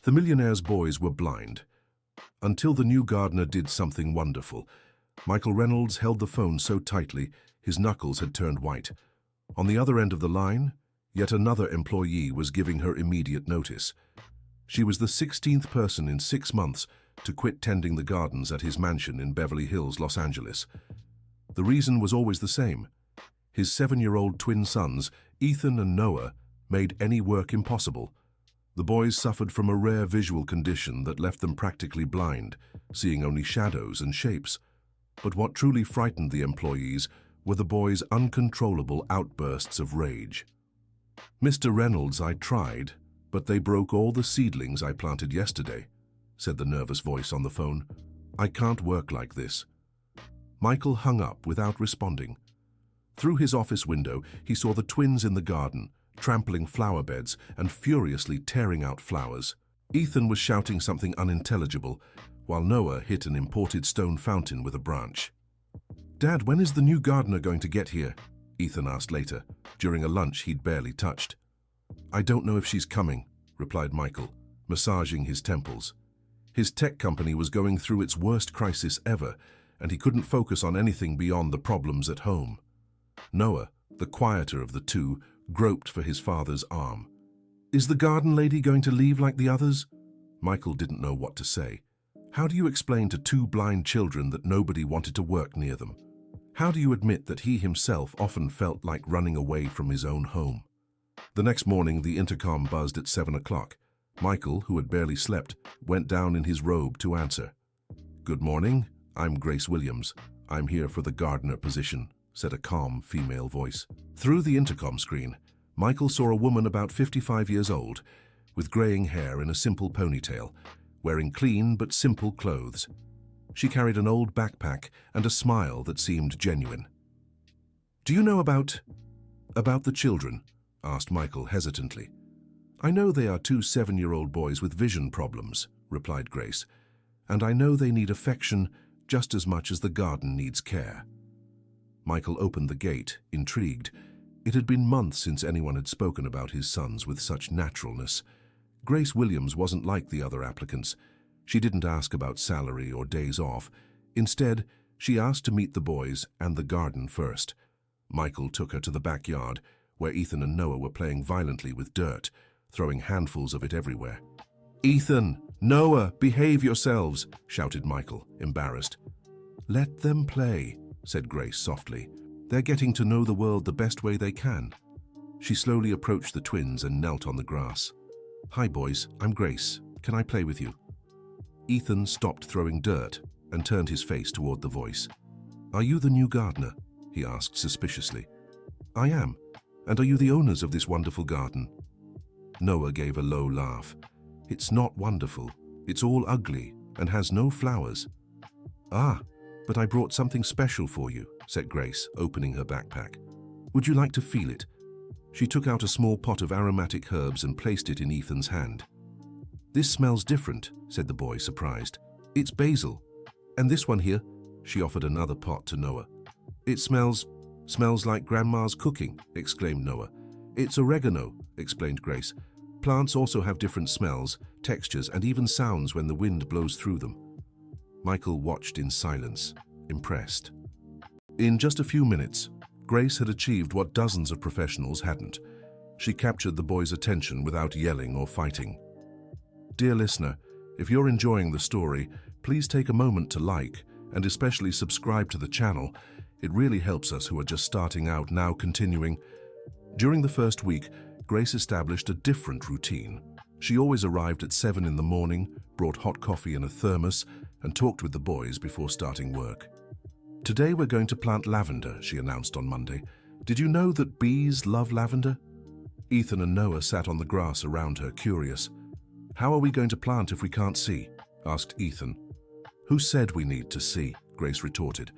The Millionaire's boys were blind, until the new gardener did something wonderful. Michael Reynolds held the phone so tightly, his knuckles had turned white. On the other end of the line, yet another employee was giving her immediate notice. She was the 16th person in 6 months to quit tending the gardens at his mansion in Beverly Hills, Los Angeles. The reason was always the same. His 7-year-old twin sons, Ethan and Noah, made any work impossible. The boys suffered from a rare visual condition that left them practically blind, seeing only shadows and shapes. But what truly frightened the employees were the boys' uncontrollable outbursts of rage. "Mr. Reynolds, I tried, but they broke all the seedlings I planted yesterday," said the nervous voice on the phone. "I can't work like this." Michael hung up without responding. Through his office window, he saw the twins in the garden, trampling flower beds and furiously tearing out flowers. Ethan was shouting something unintelligible, while Noah hit an imported stone fountain with a branch. "Dad, when is the new gardener going to get here?" Ethan asked later, during a lunch he'd barely touched. "I don't know if she's coming," replied Michael, massaging his temples. His tech company was going through its worst crisis ever, and he couldn't focus on anything beyond the problems at home. Noah, the quieter of the two, groped for his father's arm. "Is the garden lady going to leave like the others?" Michael didn't know what to say. How do you explain to two blind children that nobody wanted to work near them? How do you admit that he himself often felt like running away from his own home? The next morning, the intercom buzzed at 7 o'clock. Michael, who had barely slept, went down in his robe to answer. "Good morning, I'm Grace Williams. I'm here for the gardener position," said a calm female voice. Through the intercom screen, Michael saw a woman about 55 years old, with graying hair in a simple ponytail, wearing clean but simple clothes. She carried an old backpack and a smile that seemed genuine. "Do you know about the children?" asked Michael hesitantly. "I know they are two 7-year-old boys with vision problems," replied Grace, "and I know they need affection just as much as the garden needs care." Michael opened the gate, intrigued. It had been months since anyone had spoken about his sons with such naturalness. Grace Williams wasn't like the other applicants. She didn't ask about salary or days off. Instead, she asked to meet the boys and the garden first. Michael took her to the backyard, where Ethan and Noah were playing violently with dirt, throwing handfuls of it everywhere. "Ethan, Noah, behave yourselves," shouted Michael, embarrassed. "Let them play," said Grace softly. "They're getting to know the world the best way they can." She slowly approached the twins and knelt on the grass. "Hi boys, I'm Grace. Can I play with you?" Ethan stopped throwing dirt and turned his face toward the voice. "Are you the new gardener?" he asked suspiciously. "I am. And are you the owners of this wonderful garden?" Noah gave a low laugh. "It's not wonderful. It's all ugly and has no flowers." "Ah, but I brought something special for you," said Grace, opening her backpack. "Would you like to feel it?" She took out a small pot of aromatic herbs and placed it in Ethan's hand. "This smells different," said the boy, surprised. "It's basil. And this one here," she offered another pot to Noah. "It smells like Grandma's cooking," exclaimed Noah. "It's oregano," explained Grace. "Plants also have different smells, textures, and even sounds when the wind blows through them." Michael watched in silence, impressed. In just a few minutes, Grace had achieved what dozens of professionals hadn't. She captured the boys' attention without yelling or fighting. Dear listener, if you're enjoying the story, please take a moment to like and especially subscribe to the channel. It really helps us who are just starting out. Now continuing. During the first week, Grace established a different routine. She always arrived at 7 in the morning, brought hot coffee in a thermos, and talked with the boys before starting work. "Today we're going to plant lavender," she announced on Monday. "Did you know that bees love lavender?" Ethan and Noah sat on the grass around her, curious. "How are we going to plant if we can't see?" asked Ethan. "Who said we need to see?" Grace retorted.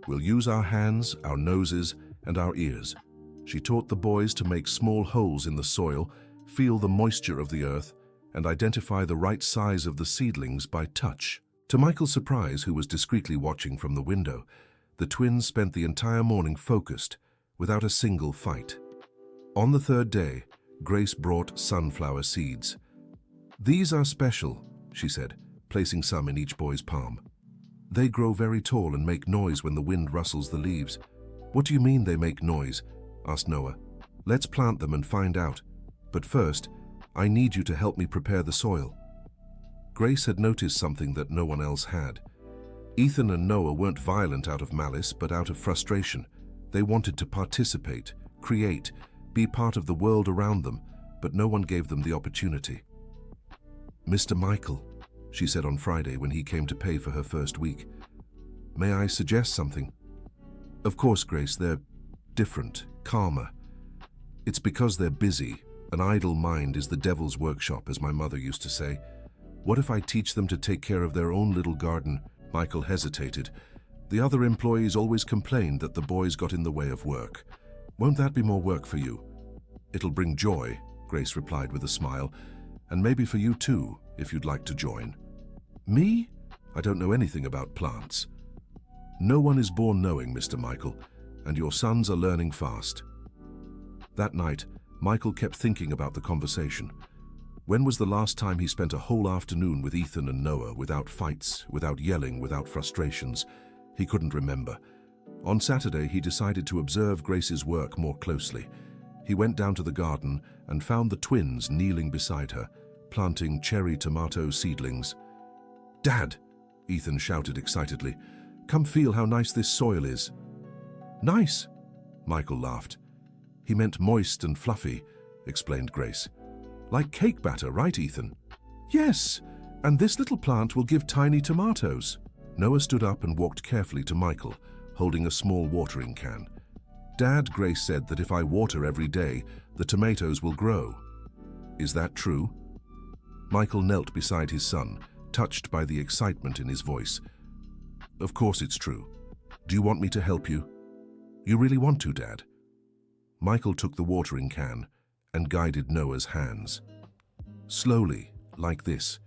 "We'll use our hands, our noses, and our ears." She taught the boys to make small holes in the soil, feel the moisture of the earth, and identify the right size of the seedlings by touch. To Michael's surprise, who was discreetly watching from the window, the twins spent the entire morning focused, without a single fight. On the third day, Grace brought sunflower seeds. "These are special," she said, placing some in each boy's palm. "They grow very tall and make noise when the wind rustles the leaves." "What do you mean they make noise?" asked Noah. "Let's plant them and find out. But first, I need you to help me prepare the soil." Grace had noticed something that no one else had. Ethan and Noah weren't violent out of malice, but out of frustration. They wanted to participate, create, be part of the world around them, but no one gave them the opportunity. "Mr. Michael," she said on Friday when he came to pay for her first week, "may I suggest something?" "Of course, Grace, they're different, calmer. It's because they're busy. An idle mind is the devil's workshop, as my mother used to say. What if I teach them to take care of their own little garden?" Michael hesitated. "The other employees always complained that the boys got in the way of work. Won't that be more work for you?" "It'll bring joy," Grace replied with a smile, "and maybe for you too, if you'd like to join." "Me? I don't know anything about plants." "No one is born knowing, Mr. Michael, and your sons are learning fast." That night, Michael kept thinking about the conversation. When was the last time he spent a whole afternoon with Ethan and Noah without fights, without yelling, without frustrations? He couldn't remember. On Saturday, he decided to observe Grace's work more closely. He went down to the garden and found the twins kneeling beside her, planting cherry tomato seedlings. "Dad!" Ethan shouted excitedly. "Come feel how nice this soil is." "Nice?" Michael laughed. "He meant moist and fluffy," explained Grace. "Like cake batter, right, Ethan?" "Yes, and this little plant will give tiny tomatoes." Noah stood up and walked carefully to Michael, holding a small watering can. "Dad," Grace said, "that if I water every day, the tomatoes will grow. Is that true?" Michael knelt beside his son, touched by the excitement in his voice. "Of course it's true. Do you want me to help you?" "You really want to, Dad?" Michael took the watering can and guided Noah's hands. "Slowly, like this.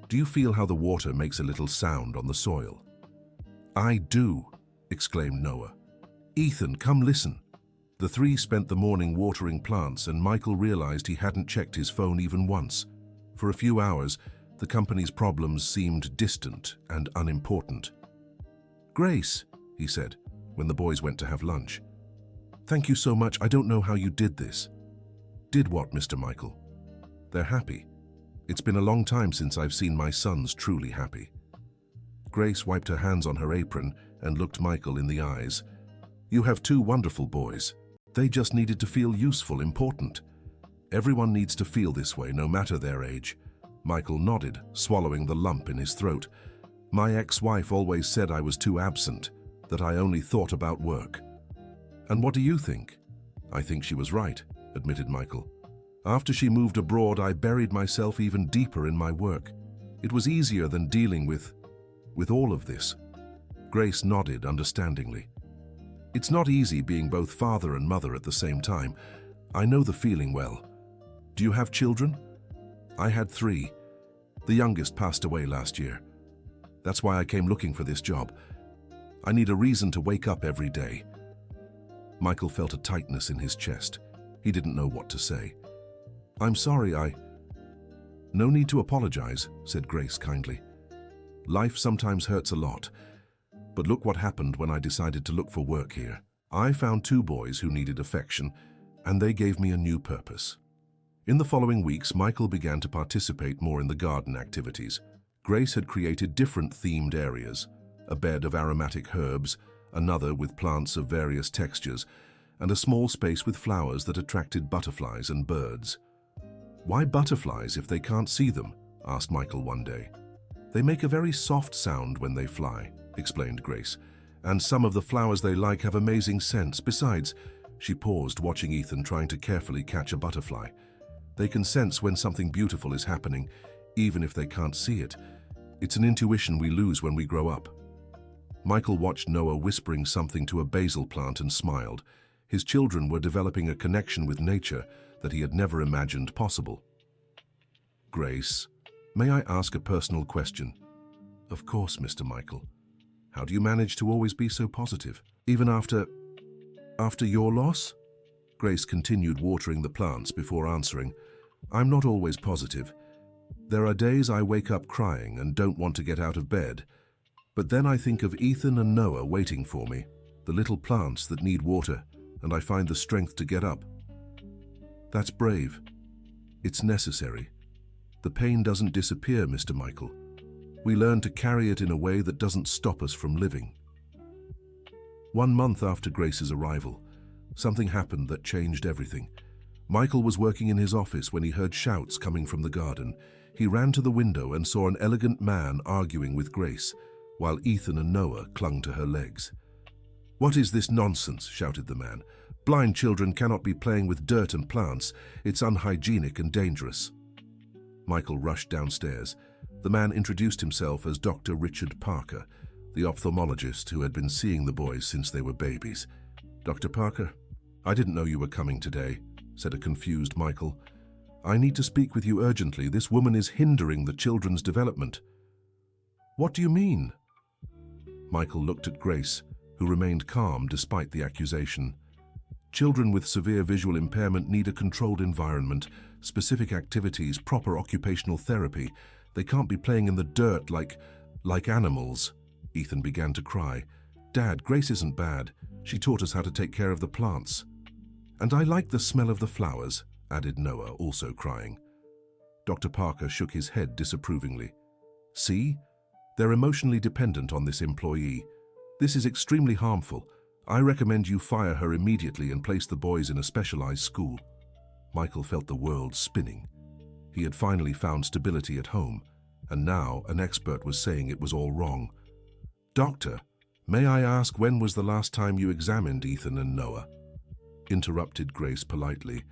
Do you feel how the water makes a little sound on the soil?" "I do," exclaimed Noah. "Ethan, come listen." The three spent the morning watering plants, and Michael realized he hadn't checked his phone even once. For a few hours, the company's problems seemed distant and unimportant. "Grace," he said, when the boys went to have lunch, "thank you so much. I don't know how you did this." "Did what, Mr. Michael?" "They're happy. It's been a long time since I've seen my sons truly happy." Grace wiped her hands on her apron and looked Michael in the eyes. "You have two wonderful boys. They just needed to feel useful, important. Everyone needs to feel this way, no matter their age." Michael nodded, swallowing the lump in his throat. "My ex-wife always said I was too absent, that I only thought about work." "And what do you think?" "I think she was right," admitted Michael. "After she moved abroad, I buried myself even deeper in my work. It was easier than dealing with all of this." Grace nodded understandingly. "It's not easy being both father and mother at the same time. I know the feeling well. Do you have children?" "I had 3. The youngest passed away last year. That's why I came looking for this job. I need a reason to wake up every day." Michael felt a tightness in his chest. He didn't know what to say. "I'm sorry, "No need to apologize," said Grace kindly. "Life sometimes hurts a lot. But look what happened when I decided to look for work here. I found 2 boys who needed affection, and they gave me a new purpose." In the following weeks, Michael began to participate more in the garden activities. Grace had created different themed areas, a bed of aromatic herbs, another with plants of various textures, and a small space with flowers that attracted butterflies and birds. "Why butterflies if they can't see them?" asked Michael one day. "They make a very soft sound when they fly," explained Grace, "and some of the flowers they like have amazing scents. Besides," she paused, watching Ethan trying to carefully catch a butterfly, "they can sense when something beautiful is happening, even if they can't see it. It's an intuition we lose when we grow up." Michael watched Noah whispering something to a basil plant and smiled. His children were developing a connection with nature that he had never imagined possible. "Grace, may I ask a personal question?" "Of course, Mr. Michael. How do you manage to always be so positive, even after your loss?" Grace continued watering the plants before answering. "I'm not always positive. There are days I wake up crying and don't want to get out of bed. But then I think of Ethan and Noah waiting for me, the little plants that need water, and I find the strength to get up. That's brave. It's necessary. The pain doesn't disappear, Mr. Michael. We learn to carry it in a way that doesn't stop us from living. 1 month after Grace's arrival, something happened that changed everything. Michael was working in his office when he heard shouts coming from the garden. He ran to the window and saw an elegant man arguing with Grace, while Ethan and Noah clung to her legs. "What is this nonsense?" shouted the man. "Blind children cannot be playing with dirt and plants. It's unhygienic and dangerous." Michael rushed downstairs. The man introduced himself as Dr. Richard Parker, the ophthalmologist who had been seeing the boys since they were babies. "Dr. Parker, I didn't know you were coming today," said a confused Michael. "I need to speak with you urgently. This woman is hindering the children's development." "What do you mean?" Michael looked at Grace, who remained calm despite the accusation. "Children with severe visual impairment need a controlled environment, specific activities, proper occupational therapy. They can't be playing in the dirt like animals." Ethan began to cry. "Dad, Grace isn't bad. She taught us how to take care of the plants." "And I like the smell of the flowers," added Noah, also crying. Dr. Parker shook his head disapprovingly. "See? They're emotionally dependent on this employee. This is extremely harmful. I recommend you fire her immediately and place the boys in a specialized school." Michael felt the world spinning. He had finally found stability at home, and now an expert was saying it was all wrong. "Doctor, may I ask when was the last time you examined Ethan and Noah?" interrupted Grace politely.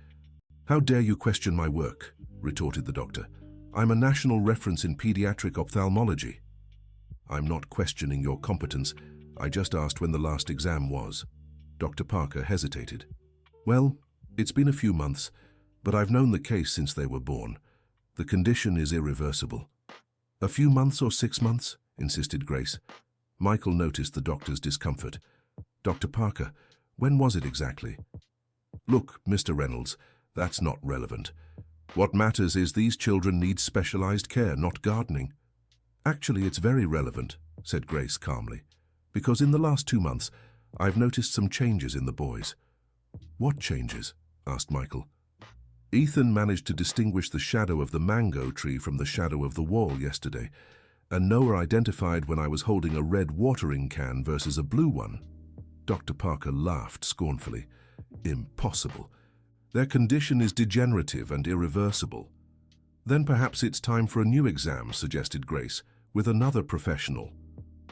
"How dare you question my work?" retorted the doctor. "I'm a national reference in pediatric ophthalmology." "I'm not questioning your competence. I just asked when the last exam was." Dr. Parker hesitated. "Well, it's been a few months, but I've known the case since they were born. The condition is irreversible." "A few months or 6 months?" insisted Grace. Michael noticed the doctor's discomfort. "Dr. Parker, when was it exactly?" "Look, Mr. Reynolds, that's not relevant. What matters is these children need specialized care, not gardening." "Actually, it's very relevant," said Grace calmly, "because in the last 2 months, I've noticed some changes in the boys." "What changes?" asked Michael. "Ethan managed to distinguish the shadow of the mango tree from the shadow of the wall yesterday, and Noah identified when I was holding a red watering can versus a blue one." Dr. Parker laughed scornfully. "Impossible. Their condition is degenerative and irreversible." "Then perhaps it's time for a new exam," suggested Grace, "with another professional."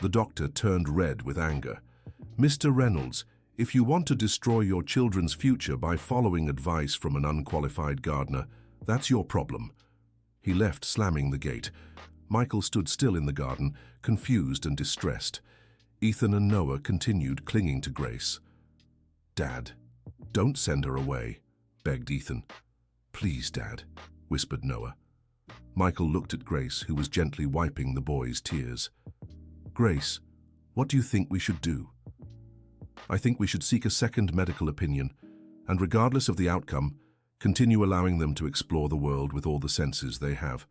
The doctor turned red with anger. "Mr. Reynolds, if you want to destroy your children's future by following advice from an unqualified gardener, that's your problem." He left, slamming the gate. Michael stood still in the garden, confused and distressed. Ethan and Noah continued clinging to Grace. "Dad, don't send her away," begged Ethan. "Please, Dad," whispered Noah. Michael looked at Grace, who was gently wiping the boy's tears. "Grace, what do you think we should do?" "I think we should seek a second medical opinion, and regardless of the outcome, continue allowing them to explore the world with all the senses they have."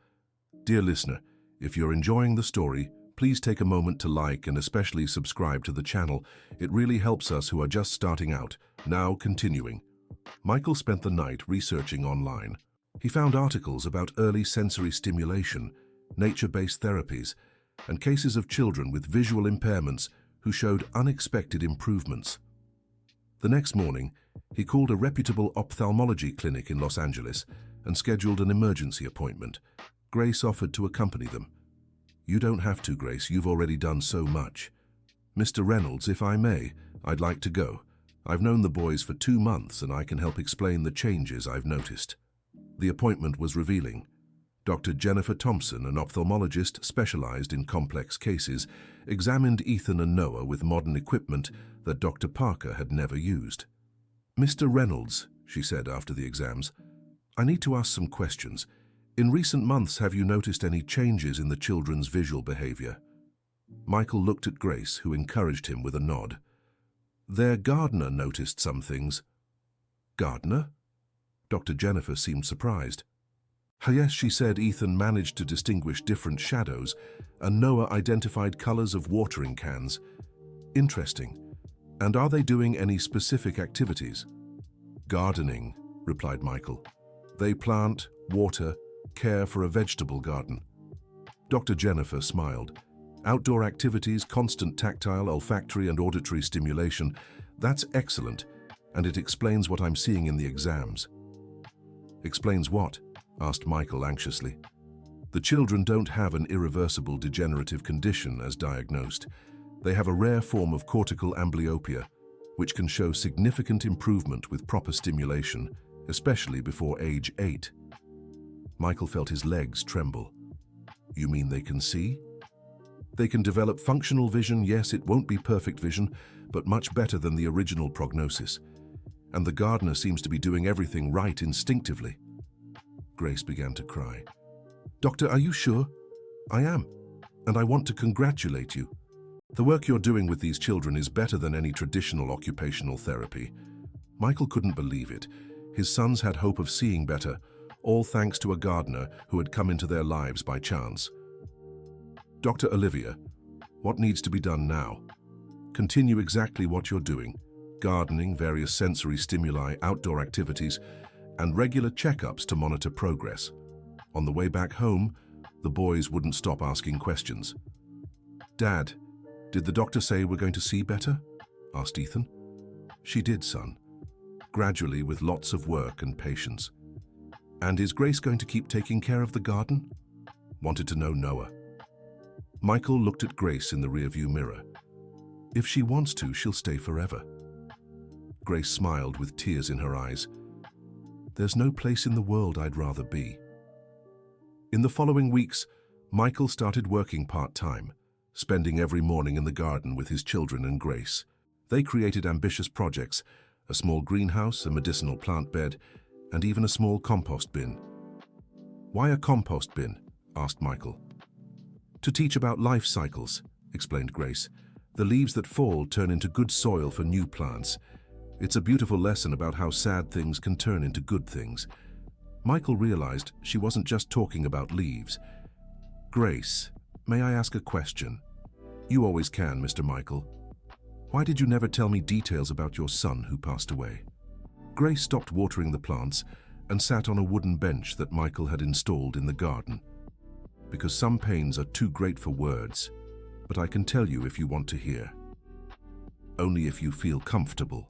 Dear listener, if you're enjoying the story, please take a moment to like and especially subscribe to the channel. It really helps us who are just starting out. Now continuing. Michael spent the night researching online. He found articles about early sensory stimulation, nature-based therapies, and cases of children with visual impairments who showed unexpected improvements. The next morning, he called a reputable ophthalmology clinic in Los Angeles and scheduled an emergency appointment. Grace offered to accompany them. "You don't have to, Grace. You've already done so much." "Mr. Reynolds, if I may, I'd like to go. I've known the boys for 2 months and I can help explain the changes I've noticed." The appointment was revealing. Dr. Jennifer Thompson, an ophthalmologist specialized in complex cases, examined Ethan and Noah with modern equipment that Dr. Parker had never used. "Mr. Reynolds," she said after the exams, "I need to ask some questions. In recent months, have you noticed any changes in the children's visual behavior?" Michael looked at Grace, who encouraged him with a nod. "Their gardener noticed some things." "Gardener?" Dr. Jennifer seemed surprised. Yes, she said Ethan managed to distinguish different shadows, and Noah identified colors of watering cans. Interesting. And are they doing any specific activities? Gardening, replied Michael. They plant, water, care for a vegetable garden. Dr. Jennifer smiled. Outdoor activities, constant tactile, olfactory and auditory stimulation. That's excellent, and it explains what I'm seeing in the exams. Explains what? Asked Michael anxiously. The children don't have an irreversible degenerative condition as diagnosed. They have a rare form of cortical amblyopia, which can show significant improvement with proper stimulation, especially before age 8. Michael felt his legs tremble. You mean they can see? They can develop functional vision. Yes, it won't be perfect vision, but much better than the original prognosis. And the gardener seems to be doing everything right instinctively. Grace began to cry. Doctor, are you sure? I am, and I want to congratulate you. The work you're doing with these children is better than any traditional occupational therapy. Michael couldn't believe it. His sons had hope of seeing better, all thanks to a gardener who had come into their lives by chance. Dr. Olivia, what needs to be done now? Continue exactly what you're doing. Gardening, various sensory stimuli, outdoor activities, and regular checkups to monitor progress. On the way back home, the boys wouldn't stop asking questions. Dad, did the doctor say we're going to see better? Asked Ethan. She did, son. Gradually, with lots of work and patience. And is Grace going to keep taking care of the garden? Wanted to know Noah. Michael looked at Grace in the rearview mirror. If she wants to, she'll stay forever. Grace smiled with tears in her eyes. There's no place in the world I'd rather be. In the following weeks, Michael started working part-time, spending every morning in the garden with his children and Grace. They created ambitious projects, a small greenhouse, a medicinal plant bed, and even a small compost bin. Why a compost bin? Asked Michael. To teach about life cycles, explained Grace. The leaves that fall turn into good soil for new plants. It's a beautiful lesson about how sad things can turn into good things. Michael realized she wasn't just talking about leaves. Grace, may I ask a question? You always can, Mr. Michael. Why did you never tell me details about your son who passed away? Grace stopped watering the plants and sat on a wooden bench that Michael had installed in the garden. Because some pains are too great for words, but I can tell you if you want to hear. Only if you feel comfortable.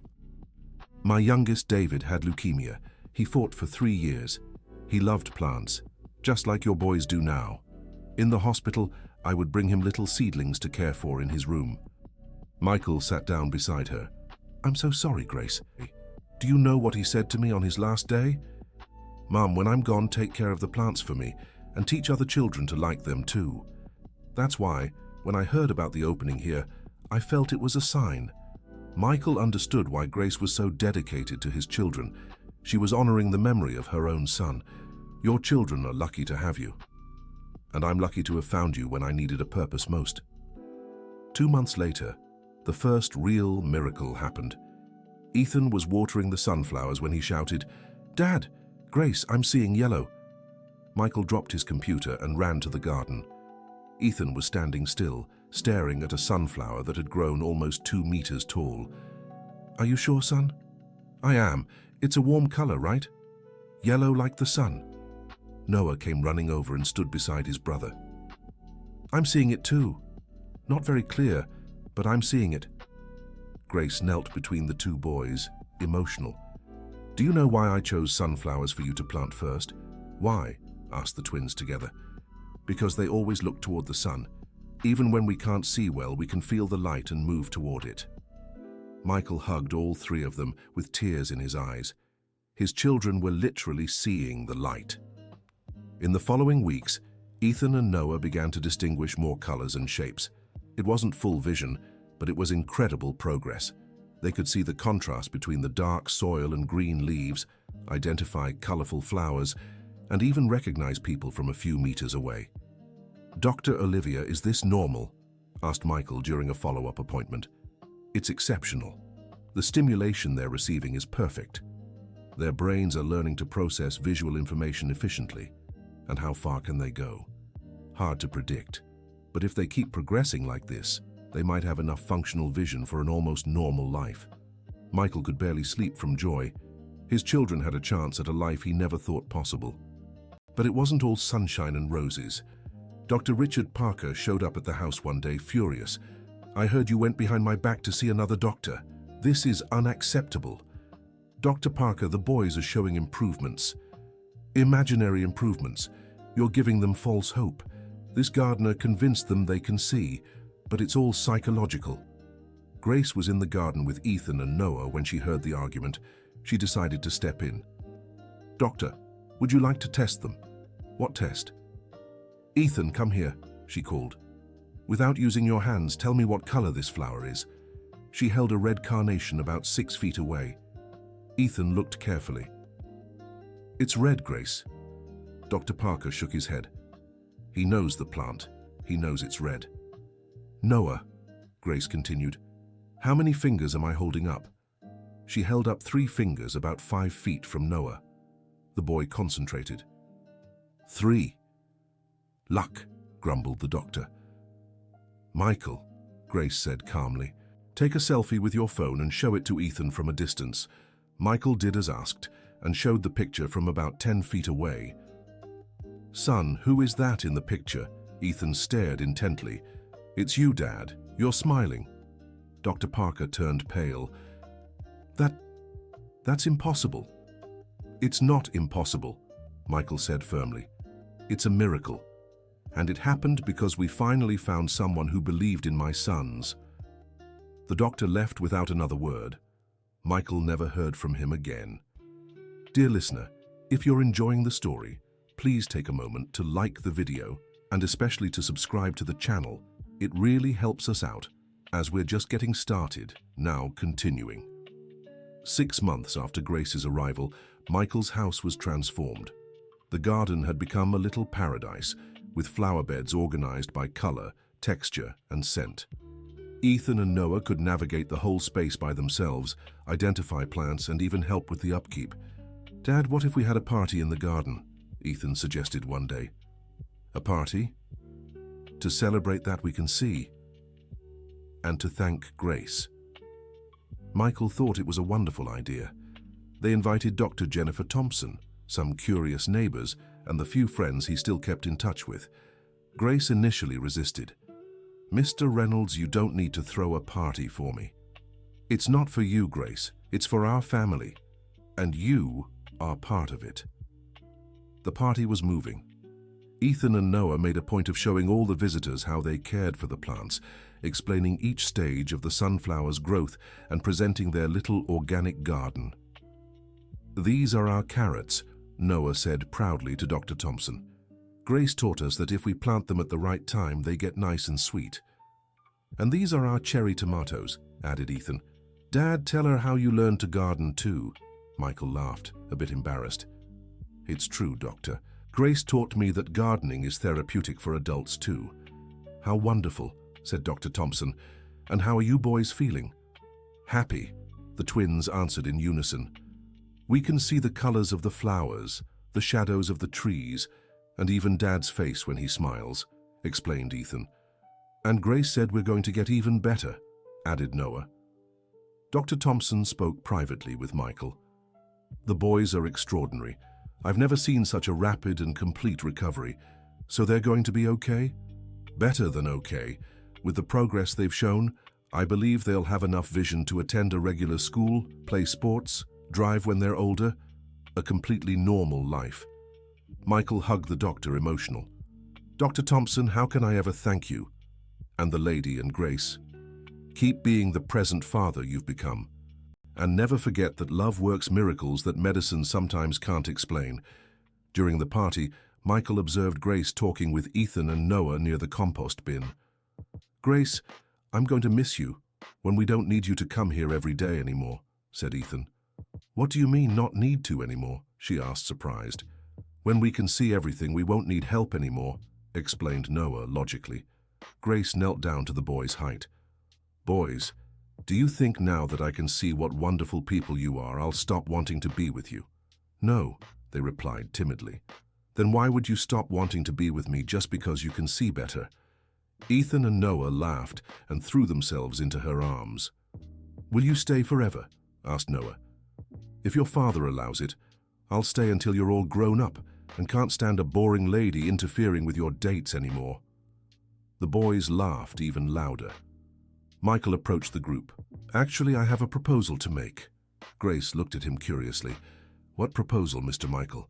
My youngest David had leukemia. He fought for 3 years. He loved plants, just like your boys do now. In the hospital, I would bring him little seedlings to care for in his room. Michael sat down beside her. I'm so sorry, Grace. Do you know what he said to me on his last day? Mom, when I'm gone, take care of the plants for me and teach other children to like them too. That's why, when I heard about the opening here, I felt it was a sign. Michael understood why Grace was so dedicated to his children. She was honoring the memory of her own son. Your children are lucky to have you. And I'm lucky to have found you when I needed a purpose most. 2 months later, the first real miracle happened. Ethan was watering the sunflowers when he shouted, Dad, Grace, I'm seeing yellow. Michael dropped his computer and ran to the garden. Ethan was standing still, staring at a sunflower that had grown almost 2 meters tall. Are you sure, son? I am. It's a warm color, right? Yellow like the sun. Noah came running over and stood beside his brother. I'm seeing it too. Not very clear, but I'm seeing it. Grace knelt between the 2 boys, emotional. Do you know why I chose sunflowers for you to plant first? Why? Asked the twins together. Because they always look toward the sun. Even when we can't see well, we can feel the light and move toward it. Michael hugged all 3 of them with tears in his eyes. His children were literally seeing the light. In the following weeks, Ethan and Noah began to distinguish more colors and shapes. It wasn't full vision, but it was incredible progress. They could see the contrast between the dark soil and green leaves, identify colorful flowers, and even recognize people from a few meters away. Dr. Olivia, is this normal? Asked Michael during a follow-up appointment. It's exceptional. The stimulation they're receiving is perfect. Their brains are learning to process visual information efficiently. And how far can they go? Hard to predict. But if they keep progressing like this, they might have enough functional vision for an almost normal life. Michael could barely sleep from joy. His children had a chance at a life he never thought possible. But it wasn't all sunshine and roses. Dr. Richard Parker showed up at the house one day, furious. "I heard you went behind my back to see another doctor. This is unacceptable." "Dr. Parker, the boys are showing improvements." "Imaginary improvements. You're giving them false hope. This gardener convinced them they can see, but it's all psychological." Grace was in the garden with Ethan and Noah when she heard the argument. She decided to step in. "Doctor, would you like to test them?" "What test?" "Ethan, come here," she called. "Without using your hands, tell me what color this flower is." She held a red carnation about 6 feet away. Ethan looked carefully. "It's red, Grace." Dr. Parker shook his head. "He knows the plant. He knows it's red." "Noah," Grace continued, "how many fingers am I holding up?" She held up 3 fingers about 5 feet from Noah. The boy concentrated. 3. "Luck," grumbled the doctor. "Michael," Grace said calmly, "take a selfie with your phone and show it to Ethan from a distance." Michael did as asked and showed the picture from about 10 feet away. "Son, who is that in the picture?" Ethan stared intently. "It's you, Dad. You're smiling." Dr. Parker turned pale. That's impossible." "It's not impossible," Michael said firmly. "It's a miracle. And it happened because we finally found someone who believed in my sons." The doctor left without another word. Michael never heard from him again. Dear listener, if you're enjoying the story, please take a moment to like the video and especially to subscribe to the channel. It really helps us out, as we're just getting started, now continuing. 6 months after Grace's arrival, Michael's house was transformed. The garden had become a little paradise, with flower beds organized by color, texture, and scent. Ethan and Noah could navigate the whole space by themselves, identify plants, and even help with the upkeep. "Dad, what if we had a party in the garden?" Ethan suggested one day. "A party?" "To celebrate that we can see. And to thank Grace." Michael thought it was a wonderful idea. They invited Dr. Jennifer Thompson, some curious neighbors, and the few friends he still kept in touch with. Grace initially resisted. "Mr. Reynolds, you don't need to throw a party for me." "It's not for you, Grace. It's for our family. And you are part of it." The party was moving. Ethan and Noah made a point of showing all the visitors how they cared for the plants, explaining each stage of the sunflower's growth and presenting their little organic garden. "These are our carrots," Noah said proudly to Dr. Thompson. "Grace taught us that if we plant them at the right time, they get nice and sweet." "And these are our cherry tomatoes," added Ethan. "Dad, tell her how you learned to garden too." Michael laughed, a bit embarrassed. "It's true, Doctor. Grace taught me that gardening is therapeutic for adults too." "How wonderful," said Dr. Thompson. "And how are you boys feeling?" "Happy," the twins answered in unison. "We can see the colors of the flowers, the shadows of the trees, and even Dad's face when he smiles," explained Ethan. "And Grace said we're going to get even better," added Noah. Dr. Thompson spoke privately with Michael. "The boys are extraordinary. I've never seen such a rapid and complete recovery. So they're going to be okay?" "Better than okay. With the progress they've shown, I believe they'll have enough vision to attend a regular school, play sports, drive when they're older, a completely normal life." Michael hugged the doctor, emotional. "Dr. Thompson, how can I ever thank you?" And the lady and Grace. "Keep being the present father you've become. And never forget that love works miracles that medicine sometimes can't explain." During the party, Michael observed Grace talking with Ethan and Noah near the compost bin. "Grace, I'm going to miss you when we don't need you to come here every day anymore," said Ethan. "What do you mean, not need to anymore?" she asked, surprised. "When we can see everything, we won't need help anymore," explained Noah logically. Grace knelt down to the boys' height. "Boys, do you think now that I can see what wonderful people you are, I'll stop wanting to be with you?" "No," they replied timidly. Then why would you stop wanting to be with me just because you can see better? Ethan and Noah laughed and threw themselves into her arms. Will you stay forever? Asked Noah. If your father allows it, I'll stay until you're all grown up and can't stand a boring lady interfering with your dates anymore. The boys laughed even louder. Michael approached the group. Actually, I have a proposal to make. Grace looked at him curiously. What proposal, Mr. Michael?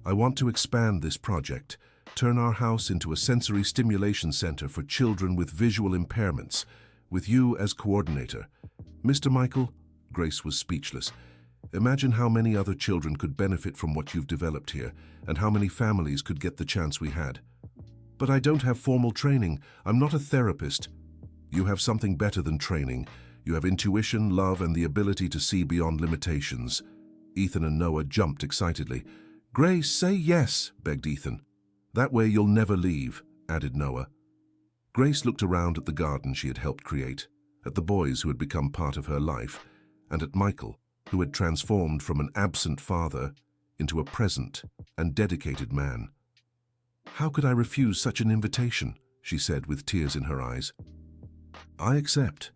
I want to expand this project, turn our house into a sensory stimulation center for children with visual impairments, with you as coordinator. Mr. Michael, Grace was speechless. Imagine how many other children could benefit from what you've developed here, and how many families could get the chance we had. But I don't have formal training. I'm not a therapist. You have something better than training. You have intuition, love, and the ability to see beyond limitations. Ethan and Noah jumped excitedly. Grace, say yes, begged Ethan. That way you'll never leave, added Noah. Grace looked around at the garden she had helped create, at the boys who had become part of her life, and at Michael, who had transformed from an absent father into a present and dedicated man. How could I refuse such an invitation? She said with tears in her eyes. I accept.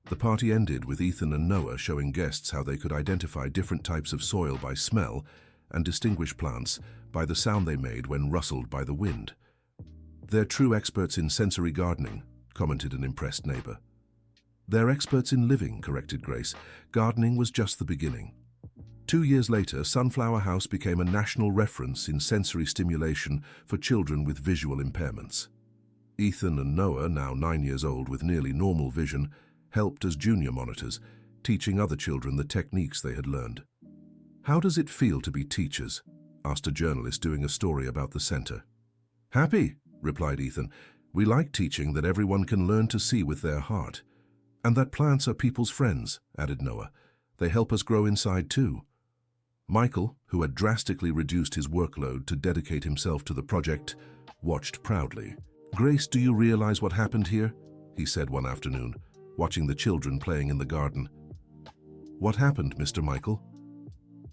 The party ended with Ethan and Noah showing guests how they could identify different types of soil by smell and distinguish plants by the sound they made when rustled by the wind. They're true experts in sensory gardening, commented an impressed neighbor. They're experts in living, corrected Grace. Gardening was just the beginning. 2 years later, Sunflower House became a national reference in sensory stimulation for children with visual impairments. Ethan and Noah, now 9 years old with nearly normal vision, helped as junior monitors, teaching other children the techniques they had learned. How does it feel to be teachers? Asked a journalist doing a story about the center. Happy, replied Ethan. We like teaching that everyone can learn to see with their heart. And that plants are people's friends, added Noah. They help us grow inside too. Michael, who had drastically reduced his workload to dedicate himself to the project, watched proudly. Grace, do you realize what happened here? He said one afternoon, watching the children playing in the garden. What happened, Mr. Michael?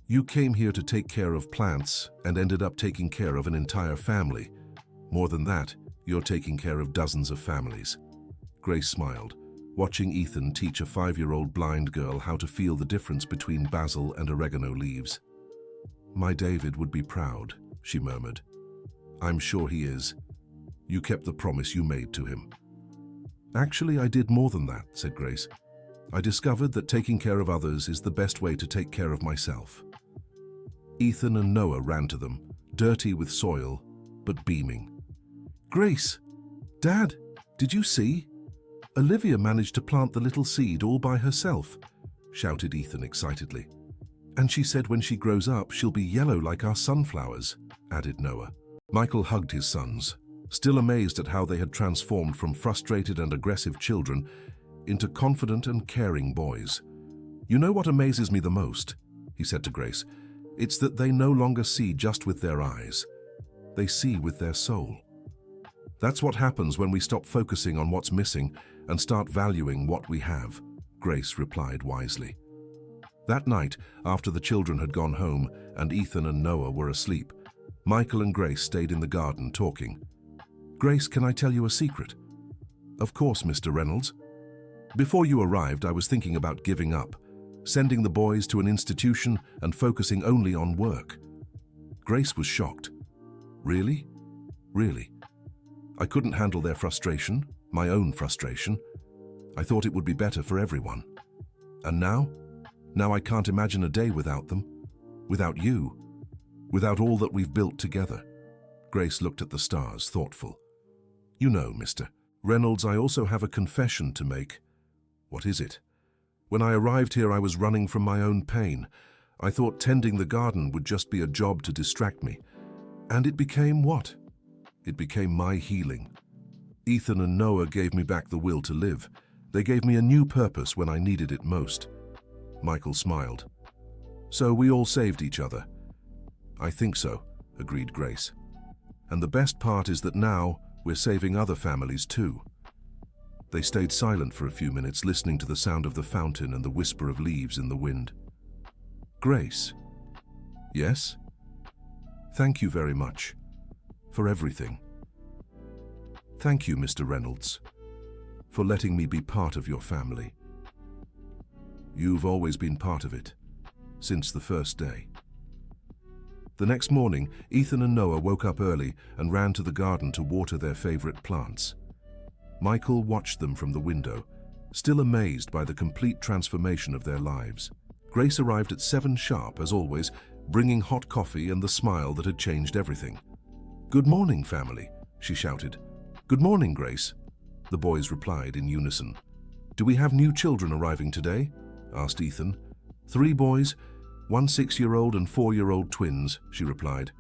You came here to take care of plants and ended up taking care of an entire family. More than that, you're taking care of dozens of families. Grace smiled, watching Ethan teach a 5-year-old blind girl how to feel the difference between basil and oregano leaves. My David would be proud, she murmured. I'm sure he is. You kept the promise you made to him. Actually, I did more than that, said Grace. I discovered that taking care of others is the best way to take care of myself. Ethan and Noah ran to them, dirty with soil, but beaming. Grace! Dad, did you see? Olivia managed to plant the little seed all by herself, shouted Ethan excitedly. And she said when she grows up, she'll be yellow like our sunflowers, added Noah. Michael hugged his sons, still amazed at how they had transformed from frustrated and aggressive children into confident and caring boys. You know what amazes me the most? He said to Grace. It's that they no longer see just with their eyes. They see with their soul. That's what happens when we stop focusing on what's missing and start valuing what we have, Grace replied wisely. That night, after the children had gone home and Ethan and Noah were asleep, Michael and Grace stayed in the garden talking. Grace, can I tell you a secret? Of course, Mr. Reynolds. Before you arrived, I was thinking about giving up, sending the boys to an institution and focusing only on work. Grace was shocked. Really? Really? I couldn't handle their frustration, my own frustration. I thought it would be better for everyone. And now? Now I can't imagine a day without them, without you, without all that we've built together. Grace looked at the stars, thoughtful. You know, Mr. Reynolds, I also have a confession to make. What is it? When I arrived here, I was running from my own pain. I thought tending the garden would just be a job to distract me. And it became what? It became my healing. Ethan and Noah gave me back the will to live. They gave me a new purpose when I needed it most. Michael smiled. So we all saved each other. I think so, agreed Grace. And the best part is that now we're saving other families too. They stayed silent for a few minutes, listening to the sound of the fountain and the whisper of leaves in the wind. Grace. Yes? Thank you very much. for everything. Thank you, Mr. Reynolds, for letting me be part of your family. You've always been part of it, since the first day. The next morning, Ethan and Noah woke up early and ran to the garden to water their favorite plants. Michael watched them from the window, still amazed by the complete transformation of their lives. Grace arrived at 7 sharp, as always, bringing hot coffee and the smile that had changed everything. "Good morning, family," she shouted. "Good morning, Grace," the boys replied in unison. "Do we have new children arriving today?" asked Ethan. 3 boys, 1 6-year-old and 4-year-old twins, she replied.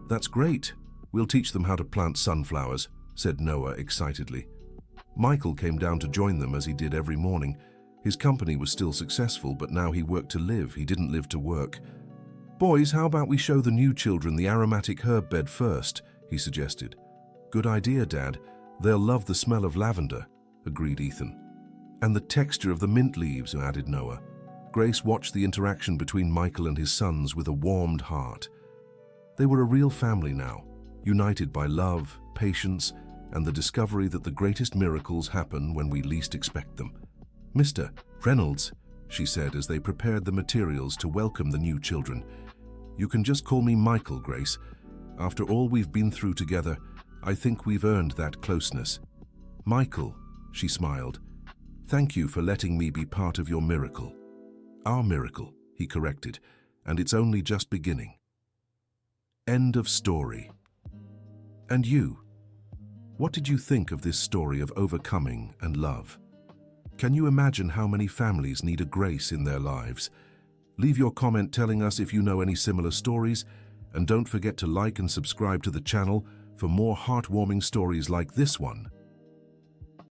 "That's great. We'll teach them how to plant sunflowers," said Noah excitedly. Michael came down to join them as he did every morning. His company was still successful, but now he worked to live. He didn't live to work. "Boys, how about we show the new children the aromatic herb bed first?" he suggested. "Good idea, Dad. They'll love the smell of lavender," agreed Ethan. "And the texture of the mint leaves," added Noah. Grace watched the interaction between Michael and his sons with a warmed heart. They were a real family now, united by love, patience, and the discovery that the greatest miracles happen when we least expect them. "Mr. Reynolds," she said as they prepared the materials to welcome the new children. "You can just call me Michael, Grace. After all we've been through together, I think we've earned that closeness." "Michael," she smiled, "thank you for letting me be part of your miracle." "Our miracle," he corrected, "and it's only just beginning." End of story. And you? What did you think of this story of overcoming and love? Can you imagine how many families need a Grace in their lives? Leave your comment telling us if you know any similar stories, and don't forget to like and subscribe to the channel for more heartwarming stories like this one.